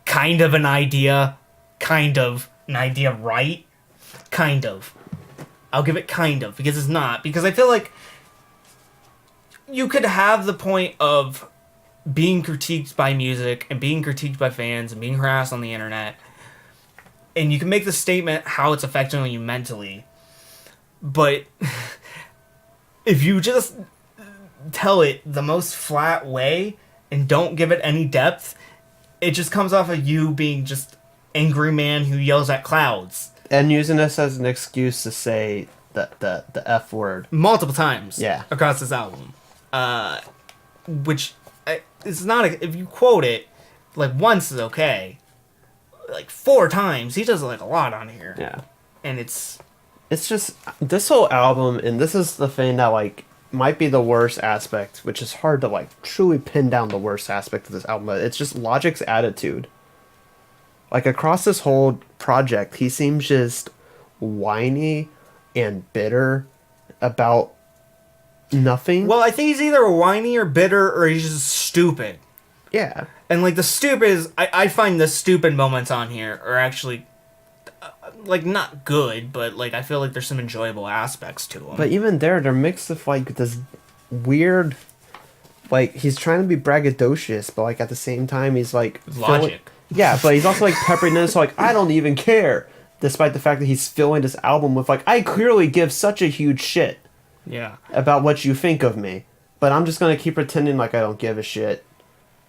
kind of an idea right? Kind of. I'll give it kind of, because it's not. Because I feel like you could have the point of being critiqued by music and being critiqued by fans and being harassed on the internet. And you can make the statement how it's affecting you mentally. But if you just tell it the most flat way and don't give it any depth, it just comes off of you being just angry man who yells at clouds. And using this as an excuse to say the F word. Multiple times. Yeah. Across this album. Which, it's not, if you quote it, like, once is okay. Like, 4 times. He does, like, a lot on here. Yeah. And it's just, this whole album, and this is the thing that, like, might be the worst aspect, which is hard to, like, truly pin down the worst aspect of this album, but it's just Logic's attitude. Like, across this whole project, he seems just whiny and bitter about nothing. Well, I think he's either whiny or bitter or he's just stupid. Yeah. And, like, the stupid is... I find the stupid moments on here are actually... like, not good, but, like, I feel like there's some enjoyable aspects to them. But even they're mixed with, like, this weird... Like, he's trying to be braggadocious, but, like, at the same time, he's, like... Logic. Yeah, but he's also, like, peppering this, like, I don't even care. Despite the fact that he's filling this album with, like, I clearly give such a huge shit. Yeah. About what you think of me. But I'm just gonna keep pretending like I don't give a shit.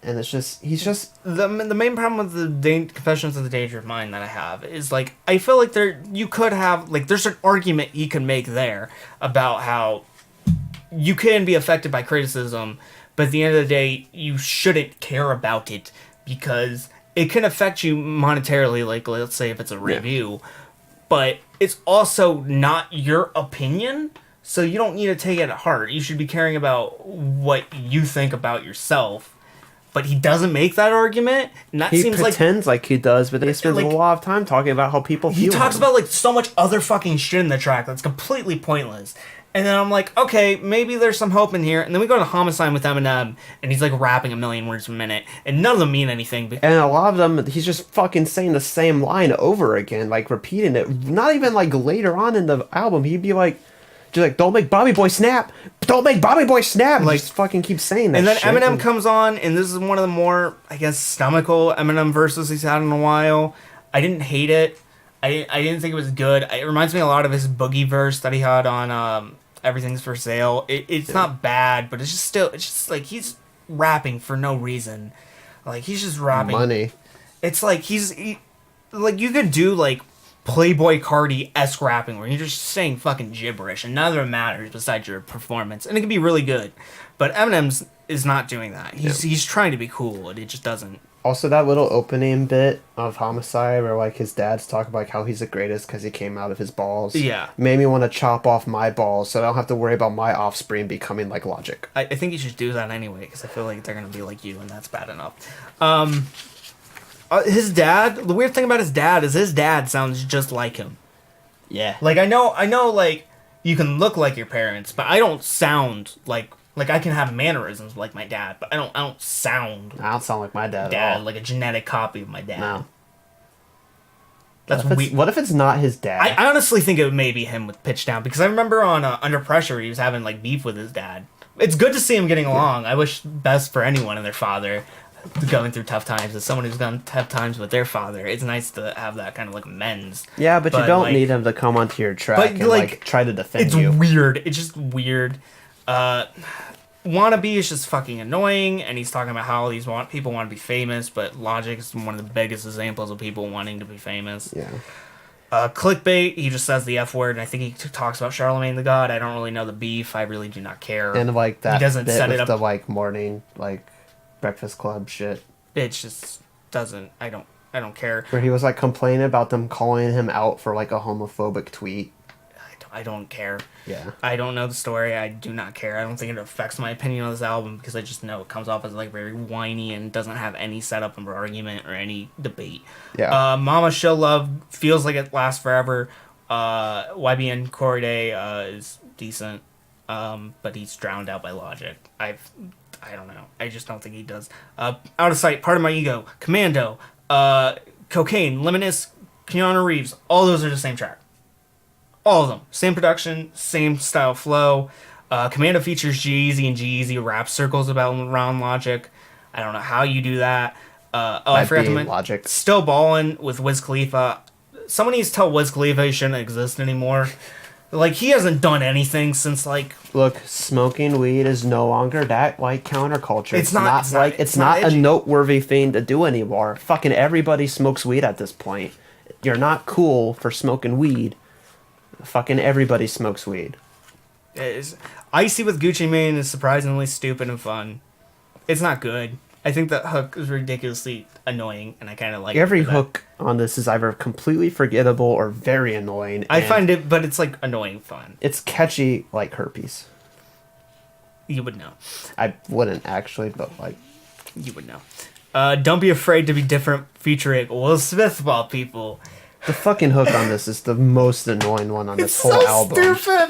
And it's just... He's just... The main problem with the Confessions of the Dangerous Mind that I have is, like, I feel like you could have... Like, there's an argument you can make there about how you can be affected by criticism, but at the end of the day, you shouldn't care about it because it can affect you monetarily, like, let's say if it's a review, but it's also not your opinion, so you don't need to take it at heart. You should be caring about what you think about yourself. But he doesn't make that argument, and that he seems pretends like he does, but he spends a lot of time talking about how people feel. He talks about, like, so much other fucking shit in the track that's completely pointless. And then I'm like, okay, maybe there's some hope in here. And then we go to Homicide with Eminem, and he's, like, rapping 1,000,000 words a minute, and none of them mean anything. And a lot of them, he's just fucking saying the same line over again, like, repeating it. Not even, like, later on in the album, he'd be like... Just like, don't make Bobby Boy snap! Don't make Bobby Boy snap! Like, just fucking keep saying that and then shit. Eminem comes on, and this is one of the more, I guess, stomachal Eminem verses he's had in a while. I didn't hate it. I didn't think it was good. It reminds me a lot of his Boogie verse that he had on Everything's for Sale. It's not bad, but it's just like he's rapping for no reason. Like, he's just rapping. Money. It's like like, you could do, like, Playboy Cardi-esque rapping where you're just saying fucking gibberish and none of it matters besides your performance, and it can be really good, but Eminem is not doing that. He's trying to be cool, and it just doesn't. Also, that little opening bit of Homicide where, like, his dad's talking about, like, how he's the greatest because he came out of his balls, made me want to chop off my balls so I don't have to worry about my offspring becoming like Logic. I think you should do that anyway, because I feel like they're gonna be like you, and that's bad enough. His dad, the weird thing about his dad sounds just like him. Yeah. Like, I know, like, you can look like your parents, but I don't sound like I can have mannerisms like my dad, but I don't sound like my dad at all. Like a genetic copy of my dad. No. That's weird. What if it's not his dad? I honestly think it may be him with Pitch Down, because I remember on Under Pressure he was having, like, beef with his dad. It's good to see him getting along. I wish best for anyone and their father going through tough times. As someone who's gone tough times with their father, it's nice to have that kind of, like, amends. Yeah, but you don't, like, need him to come onto your track and, like, try to defend you. It's weird. It's just weird. Wannabe is just fucking annoying, and he's talking about how people want to be famous, but Logic is one of the biggest examples of people wanting to be famous. Yeah. Clickbait, he just says the F word, and I think he talks about Charlemagne the God. I don't really know the beef. I really do not care. And, like, that he doesn't bit set with it up. the, like, morning, like, Breakfast Club shit. It just doesn't. I don't care. Where he was, like, complaining about them calling him out for, like, a homophobic tweet. I don't care. Yeah. I don't know the story. I do not care. I don't think it affects my opinion on this album, because I just know it comes off as, like, very whiny and doesn't have any setup or argument or any debate. Yeah. Mama Show Love feels like it lasts forever. YBN Corday is decent, but he's drowned out by Logic. I don't know. I just don't think he does. Out of Sight, Part of My Ego, Commando, Cocaine, Limitless, Keanu Reeves, all those are the same track. All of them. Same production, same style flow. Commando features G-Eazy, and G-Eazy rap circles around Logic. I don't know how you do that. By I forgot to being mention Logic. Still ballin' with Wiz Khalifa. Someone needs to tell Wiz Khalifa he shouldn't exist anymore. Like, he hasn't done anything since, like... Look, smoking weed is no longer that, like, counterculture. It's not a edgy. noteworthy thing to do anymore. Fucking everybody smokes weed at this point. You're not cool for smoking weed. Fucking everybody smokes weed. Icy with Gucci Mane is surprisingly stupid and fun. It's not good. I think that hook is ridiculously annoying, and I kind of like every hook on this is either completely forgettable or very annoying. I find it, but it's like annoying fun. It's catchy like herpes. You would know. I wouldn't actually, but like you would know. Don't be afraid to be different, featuring Will Smith of all people. The fucking hook on this is the most annoying one on this whole album. It's so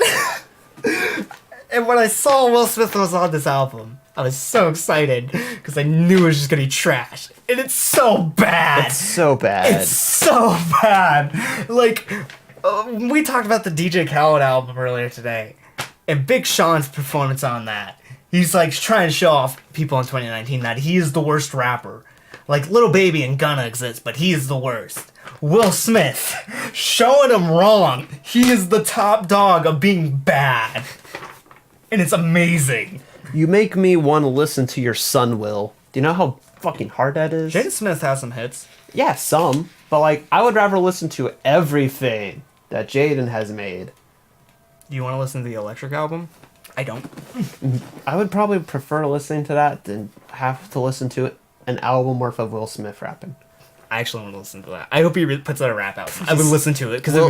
stupid. And when I saw Will Smith was on this album, I was so excited because I knew it was just gonna be trash, and it's so bad. It's so bad. It's so bad. Like, we talked about the DJ Khaled album earlier today, and Big Sean's performance on that. He's like trying to show off people in 2019 that he is the worst rapper. Like, Lil Baby and Gunna exist, but he is the worst. Will Smith, showing him wrong. He is the top dog of being bad. And it's amazing. You make me want to listen to your son, Will. Do you know how fucking hard that is? Jaden Smith has some hits. Yeah, some. But, like, I would rather listen to everything that Jaden has made. Do you want to listen to the Electric album? I don't. I would probably prefer listening to that than have to listen to an album worth of Will Smith rapping. I actually want to listen to that. I hope he puts out a rap album. I would listen to it because it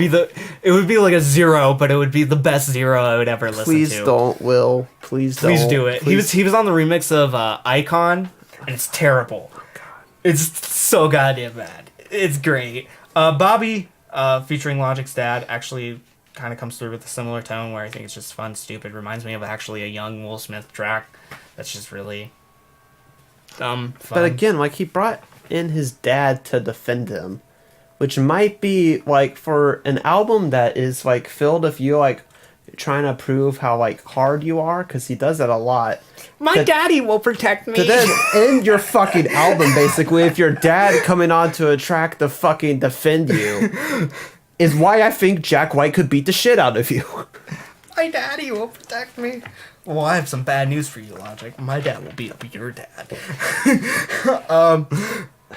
would be like a 0, but it would be the best 0 I would ever listen to. Please don't, Will. Please don't. Please do it. Please. He was on the remix of Icon, and it's terrible. Oh, God. It's so goddamn bad. It's great. Bobby, featuring Logic's dad, actually kind of comes through with a similar tone where I think it's just fun, stupid. Reminds me of actually a young Will Smith track that's just really fun. But again, like, he brought in his dad to defend him, which might be like for an album that is like filled with you like trying to prove how like hard you are, because he does that a lot. My daddy will protect me. To then end your fucking album basically if your dad coming on to a track to fucking defend you is why I think Jack White could beat the shit out of you. My daddy will protect me. Well, I have some bad news for you, Logic. My dad will beat up your dad.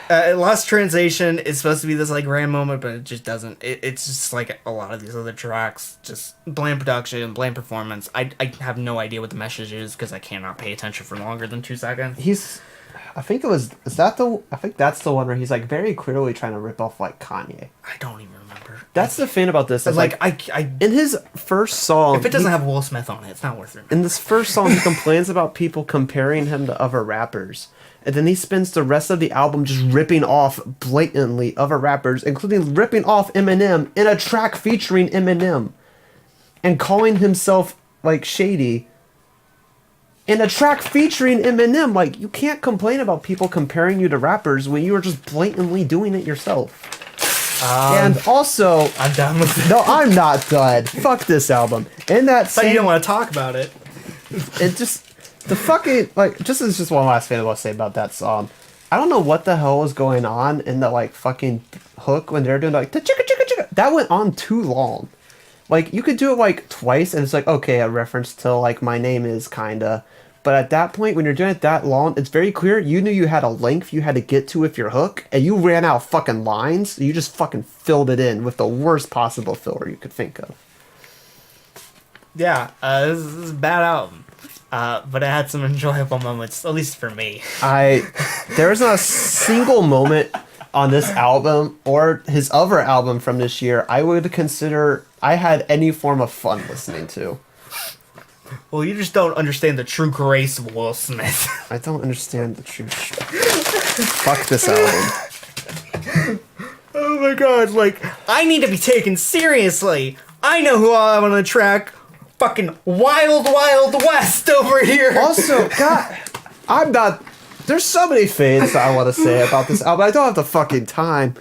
Lost Translation is supposed to be this like grand moment, but it just doesn't. It's just like a lot of these other tracks, just bland production, bland performance. I have no idea what the message is because I cannot pay attention for longer than 2 seconds. I think that's the one where he's like very clearly trying to rip off like Kanye. I don't even remember. That's the thing about this. Like in his first song, if it doesn't have Will Smith on it, it's not worth it. In this first song, he complains about people comparing him to other rappers. And then he spends the rest of the album just ripping off blatantly other rappers, including ripping off Eminem in a track featuring Eminem. And calling himself, like, shady. In a track featuring Eminem. Like, you can't complain about people comparing you to rappers when you are just blatantly doing it yourself. And also... I'm done with it. No, I'm not done. Fuck this album. In that same... But you don't want to talk about it. It just... The fucking, like, just one last thing I want to say about that song. I don't know what the hell was going on in the, like, fucking hook when they're doing, like, the chicka chicka chicka. That went on too long. Like, you could do it, like, twice, and it's like, okay, a reference to, like, my name is kinda. But at that point, when you're doing it that long, it's very clear you knew you had a length you had to get to with your hook, and you ran out of fucking lines, so you just fucking filled it in with the worst possible filler you could think of. Yeah, this is a bad album. But it had some enjoyable moments, at least for me. There was not a single moment on this album or his other album from this year I would consider I had any form of fun listening to. Well, you just don't understand the true grace of Will Smith. I don't understand the true... Fuck this album. Oh my god, like, I need to be taken seriously. I know who I am on the track. Fucking Wild Wild West over here. Also, God, I'm not... There's so many things I want to say about this album. I don't have the fucking time.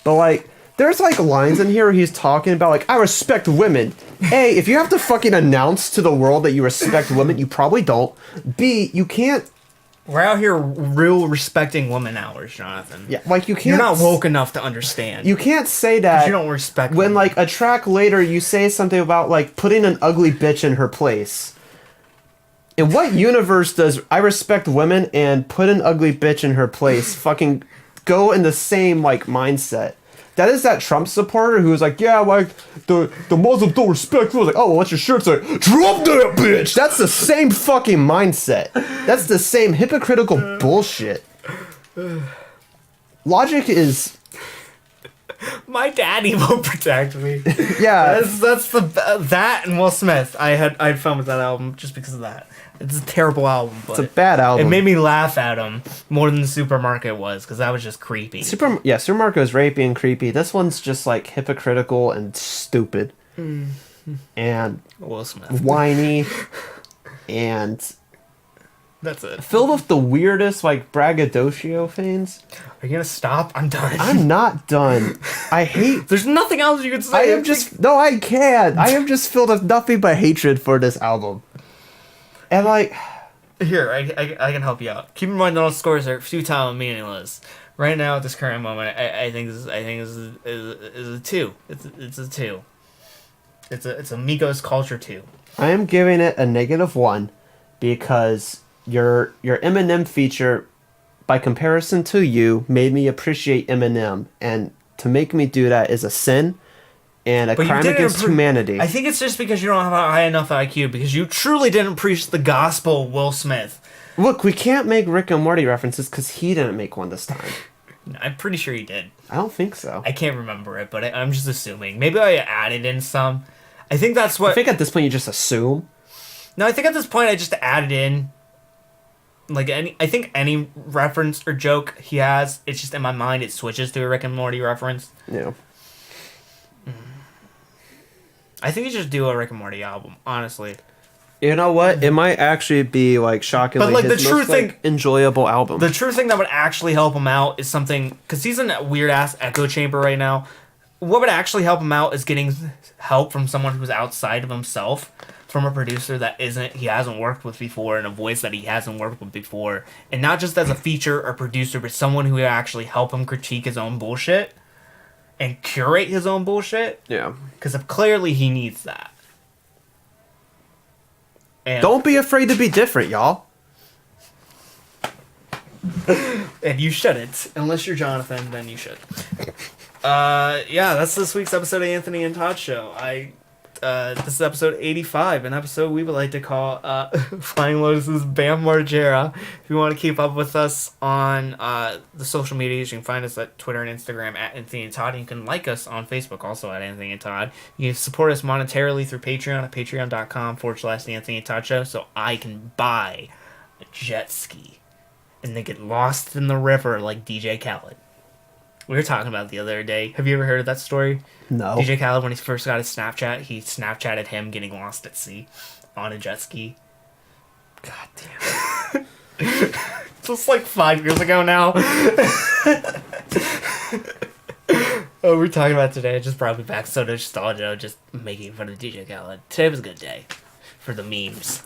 But, like, there's, like, lines in here where he's talking about, like, I respect women. A, if you have to fucking announce to the world that you respect women, you probably don't. B, you can't We're out here real respecting women hours, Jonathan. Yeah, like you can't. You're not woke enough to understand. You can't say that. You don't respect when women. like a track later you say something about like putting an ugly bitch in her place. In what universe does I respect women and put an ugly bitch in her place fucking go in the same like mindset? That is that Trump supporter who was like, yeah, like the Muslims don't respect. I was like, oh, well, what's your shirt say? Drop that bitch. That's the same fucking mindset. That's the same hypocritical bullshit. Logic is. My daddy will protect me. Yeah, that's that and Will Smith. I had fun with that album just because of that. It's a terrible album, but it's a bad album. It made me laugh at him more than the Supermarket was because that was just creepy. Supermarket was rapey and creepy. This one's just like hypocritical and stupid, and Will Smith whiny, and that's it. Filled with the weirdest like braggadocio things. Are you gonna stop? I'm done. I'm not done. I hate. There's nothing else you can say. I am just no. I can't. I am just filled with nothing but hatred for this album. And like, here, I can help you out. Keep in mind those scores are futile and meaningless. Right now, at this current moment, I think this is a 2. It's a 2. It's a Migos culture 2. I am giving it a -1 because your Eminem feature, by comparison to you, made me appreciate Eminem, and to make me do that is a sin. And a crime against humanity. I think it's just because you don't have a high enough IQ, because you truly didn't preach the gospel, Will Smith. Look, we can't make Rick and Morty references because he didn't make one this time. I'm pretty sure he did. I don't think so. I can't remember it, but I'm just assuming. Maybe I added in some. I think that's what... I think at this point you just assume. No, I think at this point I just added in... Like, I think any reference or joke he has, it's just in my mind, it switches to a Rick and Morty reference. Yeah. I think you should do a Rick and Morty album, honestly. You know what? It might actually be like shockingly but like his the true most thing, enjoyable album. The true thing that would actually help him out is something, because he's in a weird ass echo chamber right now. What would actually help him out is getting help from someone who's outside of himself, from a producer that he hasn't worked with before, and a voice that he hasn't worked with before, and not just as a feature or producer, but someone who would actually help him critique his own bullshit and curate his own bullshit. Yeah. Because clearly he needs that. And don't be afraid to be different, y'all. And you shouldn't. Unless you're Jonathan, then you should. Yeah, that's this week's episode of Anthony and Todd Show. This is episode 85, an episode we would like to call Flying Lotus's Bam Margera. If you want to keep up with us on the social medias, you can find us at Twitter and Instagram at Anthony and Todd. And you can like us on Facebook also at Anthony and Todd. You can support us monetarily through Patreon at patreon.com/The Anthony and Todd Show, so I can buy a jet ski and then get lost in the river like DJ Khaled. We were talking about it the other day. Have you ever heard of that story? No. DJ Khaled, when he first got his Snapchat, he Snapchatted him getting lost at sea on a jet ski. God damn it. Just like 5 years ago now. Oh, we're talking about today. It just brought me back so nostalgia, just making fun of DJ Khaled. Today was a good day for the memes.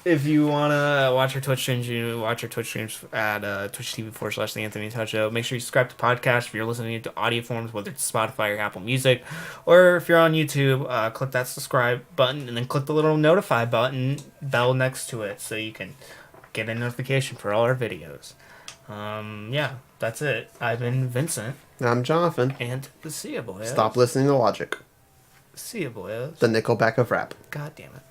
If you want to watch our Twitch streams, you can watch our Twitch streams at Twitch TV/The Anthony Todd Show. Make sure you subscribe to the podcast if you're listening to audio forms, whether it's Spotify or Apple Music. Or if you're on YouTube, click that subscribe button and then click the little notify bell next to it so you can get a notification for all our videos. Yeah, that's it. I've been Vincent. I'm Jonathan. And see ya, boys. Stop listening to Logic. See ya, boys. The Nickelback of rap. God damn it.